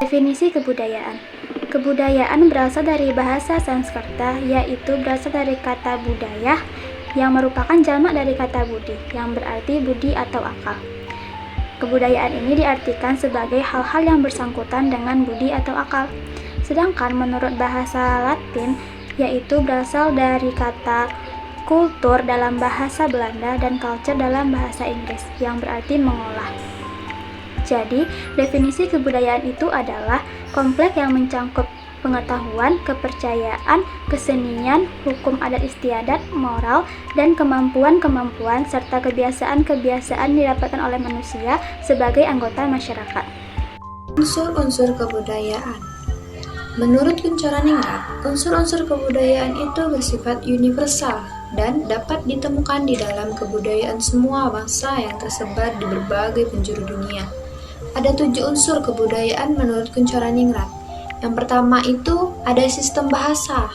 Definisi kebudayaan. Kebudayaan berasal dari bahasa Sanskerta, yaitu berasal dari kata budaya yang merupakan jamak dari kata budi, yang berarti budi atau akal. Kebudayaan ini diartikan sebagai hal-hal yang bersangkutan dengan budi atau akal. Sedangkan menurut bahasa Latin, yaitu berasal dari kata kultur dalam bahasa Belanda dan culture dalam bahasa Inggris, yang berarti mengolah. Jadi, definisi kebudayaan itu adalah kompleks yang mencakup pengetahuan, kepercayaan, kesenian, hukum adat istiadat, moral, dan kemampuan-kemampuan serta kebiasaan-kebiasaan didapatkan oleh manusia sebagai anggota masyarakat. Unsur-unsur kebudayaan. Menurut Kunchara-Ningrat, unsur-unsur kebudayaan itu bersifat universal dan dapat ditemukan di dalam kebudayaan semua bangsa yang tersebar di berbagai penjuru dunia. Ada 7 unsur kebudayaan menurut Kunchara-Ningrat. Yang pertama itu ada sistem bahasa.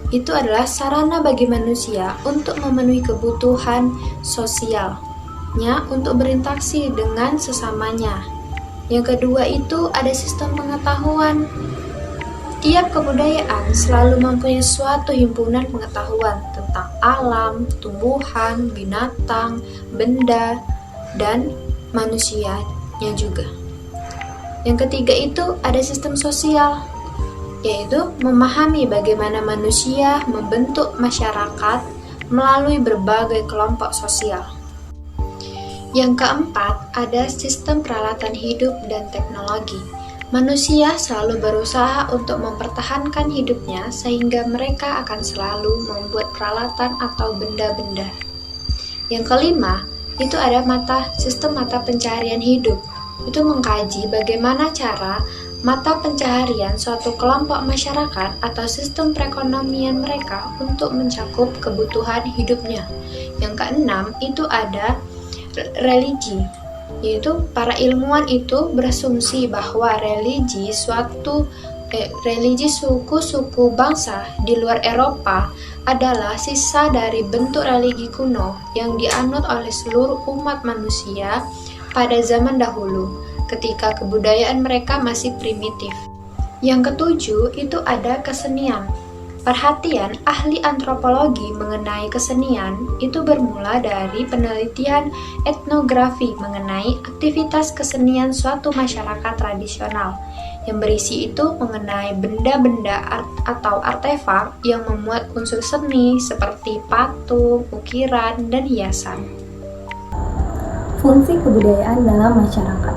Itu adalah sarana bagi manusia untuk memenuhi kebutuhan sosialnya untuk berinteraksi dengan sesamanya. Yang kedua itu ada sistem pengetahuan. Tiap kebudayaan selalu mempunyai suatu himpunan pengetahuan tentang alam, tumbuhan, binatang, benda, dan manusianya juga. Yang ketiga itu ada sistem sosial, yaitu memahami bagaimana manusia membentuk masyarakat melalui berbagai kelompok sosial. Yang keempat ada sistem peralatan hidup dan teknologi. Manusia selalu berusaha untuk mempertahankan hidupnya sehingga mereka akan selalu membuat peralatan atau benda-benda. Yang kelima, itu ada sistem mata pencaharian hidup. Itu mengkaji bagaimana cara mata pencaharian suatu kelompok masyarakat atau sistem perekonomian mereka untuk mencakup kebutuhan hidupnya. Yang keenam, itu ada religi. Yaitu para ilmuwan itu berasumsi bahwa religi suku-suku bangsa di luar Eropa adalah sisa dari bentuk religi kuno yang dianut oleh seluruh umat manusia pada zaman dahulu, ketika kebudayaan mereka masih primitif. Yang ketujuh itu ada kesenian. Perhatian ahli antropologi mengenai kesenian itu bermula dari penelitian etnografi mengenai aktivitas kesenian suatu masyarakat tradisional yang berisi itu mengenai benda-benda atau artefak yang memuat unsur seni seperti patung, ukiran, dan hiasan. Fungsi kebudayaan dalam masyarakat.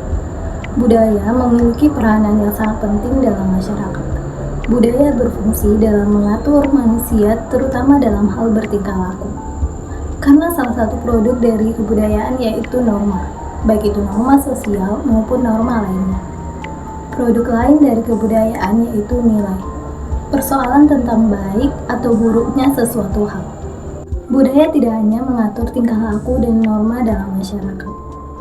Budaya memiliki peranan yang sangat penting dalam masyarakat. Budaya berfungsi dalam mengatur manusia, terutama dalam hal bertingkah laku. Karena salah satu produk dari kebudayaan yaitu norma, baik itu norma sosial maupun norma lainnya. Produk lain dari kebudayaan yaitu nilai, persoalan tentang baik atau buruknya sesuatu hal. Budaya tidak hanya mengatur tingkah laku dan norma dalam masyarakat,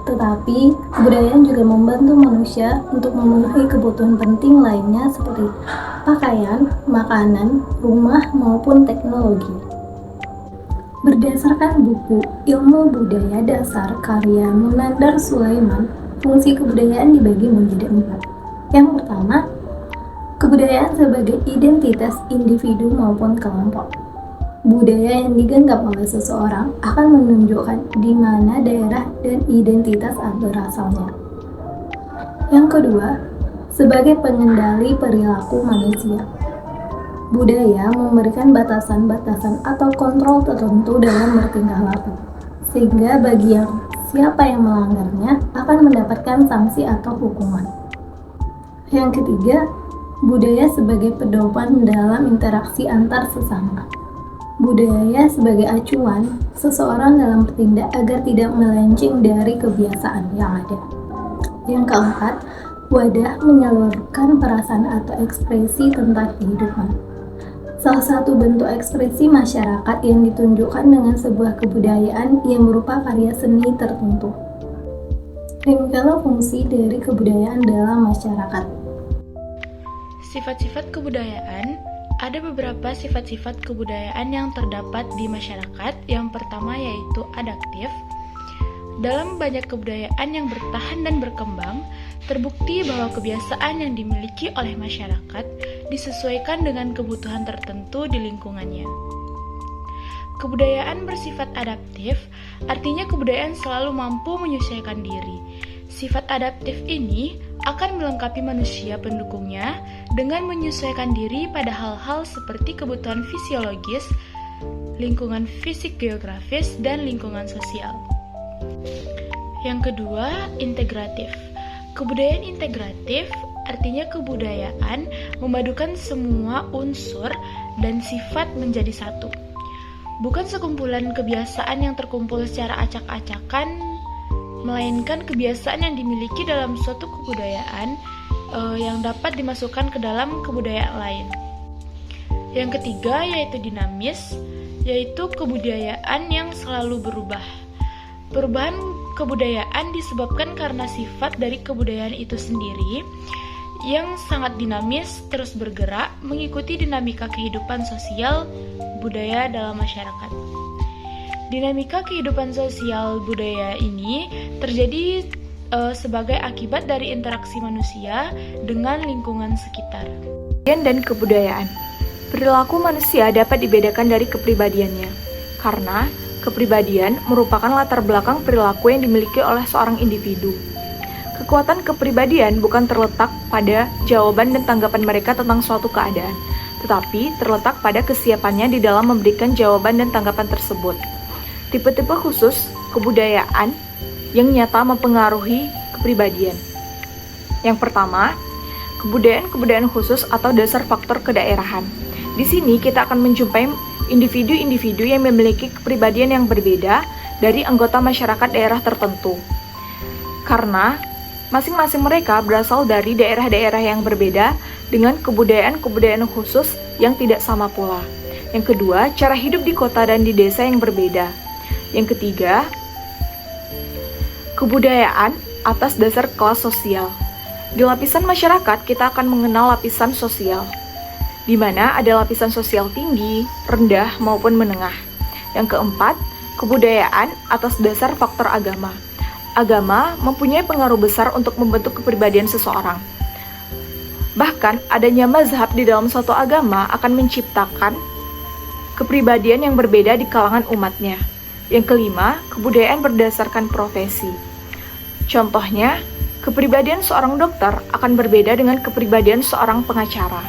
tetapi kebudayaan juga membantu manusia untuk memenuhi kebutuhan penting lainnya seperti pakaian, makanan, rumah, maupun teknologi. Berdasarkan buku Ilmu Budaya Dasar karya Munandar Sulaiman, fungsi kebudayaan dibagi menjadi 4. Yang pertama, kebudayaan sebagai identitas individu maupun kelompok. Budaya yang digenggam oleh seseorang akan menunjukkan di mana daerah dan identitas berasalnya. Yang kedua, sebagai pengendali perilaku manusia. Budaya memberikan batasan-batasan atau kontrol tertentu dalam bertingkah laku, sehingga bagi siapa yang melanggarnya akan mendapatkan sanksi atau hukuman. Yang ketiga, budaya sebagai pedoman dalam interaksi antar sesama. Budaya sebagai acuan seseorang dalam bertindak agar tidak melenceng dari kebiasaan yang ada. Yang keempat, wadah menyalurkan perasaan atau ekspresi tentang kehidupan. Salah satu bentuk ekspresi masyarakat yang ditunjukkan dengan sebuah kebudayaan yang berupa karya seni tertentu. Demikianlah fungsi dari kebudayaan dalam masyarakat. Sifat-sifat kebudayaan. Ada beberapa sifat-sifat kebudayaan yang terdapat di masyarakat. Yang pertama yaitu adaptif. Dalam banyak kebudayaan yang bertahan dan berkembang, terbukti bahwa kebiasaan yang dimiliki oleh masyarakat disesuaikan dengan kebutuhan tertentu di lingkungannya. Kebudayaan bersifat adaptif, artinya kebudayaan selalu mampu menyesuaikan diri. Sifat adaptif ini akan melengkapi manusia pendukungnya dengan menyesuaikan diri pada hal-hal seperti kebutuhan fisiologis, lingkungan fisik geografis, dan lingkungan sosial. Yang kedua, integratif. Kebudayaan integratif artinya kebudayaan memadukan semua unsur dan sifat menjadi satu. Bukan sekumpulan kebiasaan yang terkumpul secara acak-acakan, melainkan kebiasaan yang dimiliki dalam suatu kebudayaan yang dapat dimasukkan ke dalam kebudayaan lain. Yang ketiga yaitu dinamis, yaitu kebudayaan yang selalu berubah. Perubahan kebudayaan disebabkan karena sifat dari kebudayaan itu sendiri yang sangat dinamis, terus bergerak, mengikuti dinamika kehidupan sosial budaya dalam masyarakat. Dinamika kehidupan sosial budaya ini terjadi sebagai akibat dari interaksi manusia dengan lingkungan sekitar. Dan kebudayaan. Perilaku manusia dapat dibedakan dari kepribadiannya, karena kepribadian merupakan latar belakang perilaku yang dimiliki oleh seorang individu. Kekuatan kepribadian bukan terletak pada jawaban dan tanggapan mereka tentang suatu keadaan, tetapi terletak pada kesiapannya di dalam memberikan jawaban dan tanggapan tersebut. Tipe-tipe khusus kebudayaan yang nyata mempengaruhi kepribadian. Yang pertama, kebudayaan khusus atau dasar faktor kedaerahan. Di sini kita akan menjumpai individu-individu yang memiliki kepribadian yang berbeda dari anggota masyarakat daerah tertentu. Karena masing-masing mereka berasal dari daerah-daerah yang berbeda dengan kebudayaan khusus yang tidak sama pula. Yang kedua, cara hidup di kota dan di desa yang berbeda. Yang ketiga, kebudayaan atas dasar kelas sosial. Di lapisan masyarakat, kita akan mengenal lapisan sosial, di mana ada lapisan sosial tinggi, rendah, maupun menengah. Yang keempat, kebudayaan atas dasar faktor agama. Agama mempunyai pengaruh besar untuk membentuk kepribadian seseorang. Bahkan, adanya mazhab di dalam suatu agama akan menciptakan kepribadian yang berbeda di kalangan umatnya. Yang kelima, kebudayaan berdasarkan profesi. Contohnya, kepribadian seorang dokter akan berbeda dengan kepribadian seorang pengacara.